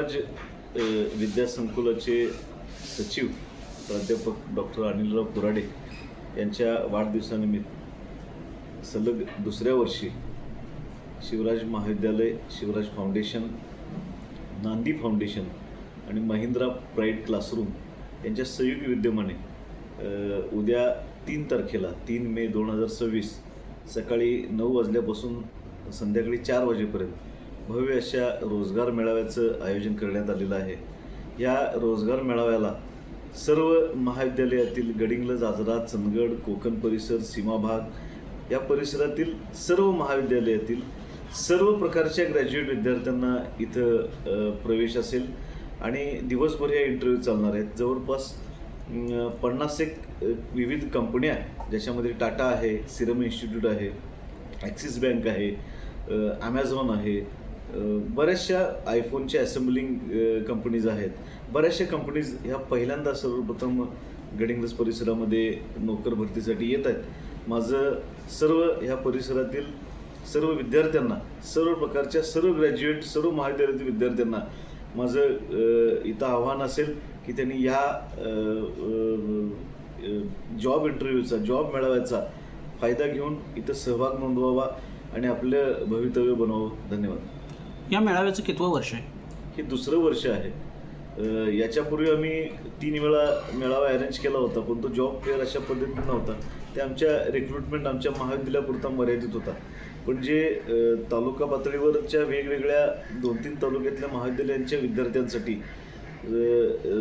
शिवराज विद्यासंकुलाचे सचिव प्राध्यापक डॉक्टर अनिलराव कुराडे यांच्या वाढदिवसानिमित्त सलग दुसऱ्या वर्षी शिवराज महाविद्यालय, शिवराज फाउंडेशन, नांदी फाउंडेशन आणि महिंद्रा प्राईड क्लासरूम यांच्या संयुक्त विद्यमाने उद्या 3 तारखेला 3 मे 2026 सकाळी 9 वाजल्यापासून संध्याकाळी 4 वाजेपर्यंत भव्य अशा रोजगार मेळाव्याचं आयोजन करण्यात आलेलं आहे। या रोजगार मेळाव्याला सर्व महाविद्यालयातील गडिंग्लज, आजरा, चंदगड, कोकण परिसर, सीमा भाग या परिसरातील सर्व महाविद्यालयातील सर्व प्रकारच्या ग्रॅज्युएट विद्यार्थ्यांना इथं प्रवेश असेल आणि दिवसभर या इंटरव्ह्यू चालणार आहेत। जवळपास 50 विविध कंपन्या ज्याच्यामध्ये टाटा आहे, सिरम इन्स्टिट्यूट आहे, ॲक्सिस बँक आहे, ॲमेझॉन आहे, बऱ्याचशा आयफोनच्या असेंबलिंग कंपनीज आहेत, बऱ्याचशा कंपनीज ह्या पहिल्यांदा सर्वप्रथम गडिंग्लज परिसरामध्ये नोकर भरतीसाठी येत आहेत। माझं सर्व ह्या परिसरातील सर्व विद्यार्थ्यांना, सर्व प्रकारच्या सर्व ग्रॅज्युएट, सर्व महाविद्यालयातील विद्यार्थ्यांना माझं इथं आव्हान असेल की त्यांनी या जॉब इंटरव्ह्यूचा, जॉब मेळाव्याचा फायदा घेऊन इथं सहभाग नोंदवावा आणि आपलं भवितव्य बनवावं। धन्यवाद। या मेळाव्याचं कितवं वर्ष आहे? हे दुसरं वर्ष आहे। याच्यापूर्वी आम्ही 3 वेळा मेळावा अरेंज केला होता, पण तो जॉब फेअर अशा पद्धतीने नव्हता। ते आमच्या रिक्रुटमेंट आमच्या महाविद्यालयापुरता मर्यादित होता। पण जे तालुका पातळीवरच्या वेगवेगळ्या 2-3 तालुक्यातल्या महाविद्यालयांच्या विद्यार्थ्यांसाठी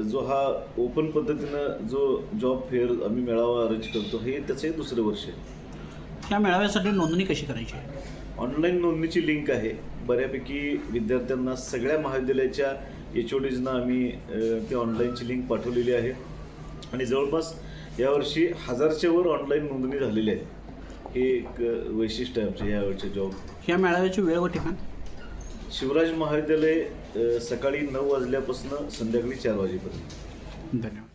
जो हा ओपन पद्धतीनं जो जॉब फेअर आम्ही मेळावा अरेंज करतो, हे त्याचं दुसरं वर्ष आहे। या मेळाव्यासाठी नोंदणी कशी करायची आहे? ऑनलाईन नोंदणीची लिंक आहे। बऱ्यापैकी विद्यार्थ्यांना सगळ्या महाविद्यालयाच्या HODsना आम्ही ते ऑनलाईनची लिंक पाठवलेली आहे आणि जवळपास यावर्षी 1000च्या वर ऑनलाईन नोंदणी झालेली आहे। हे एक वैशिष्ट्य आहे आमच्या यावेळच्या जॉब। या मेळाव्याची वेळ व ठिकाण? शिवराज महाविद्यालय सकाळी 9 वाजल्यापासून संध्याकाळी 4 वाजेपर्यंत। धन्यवाद।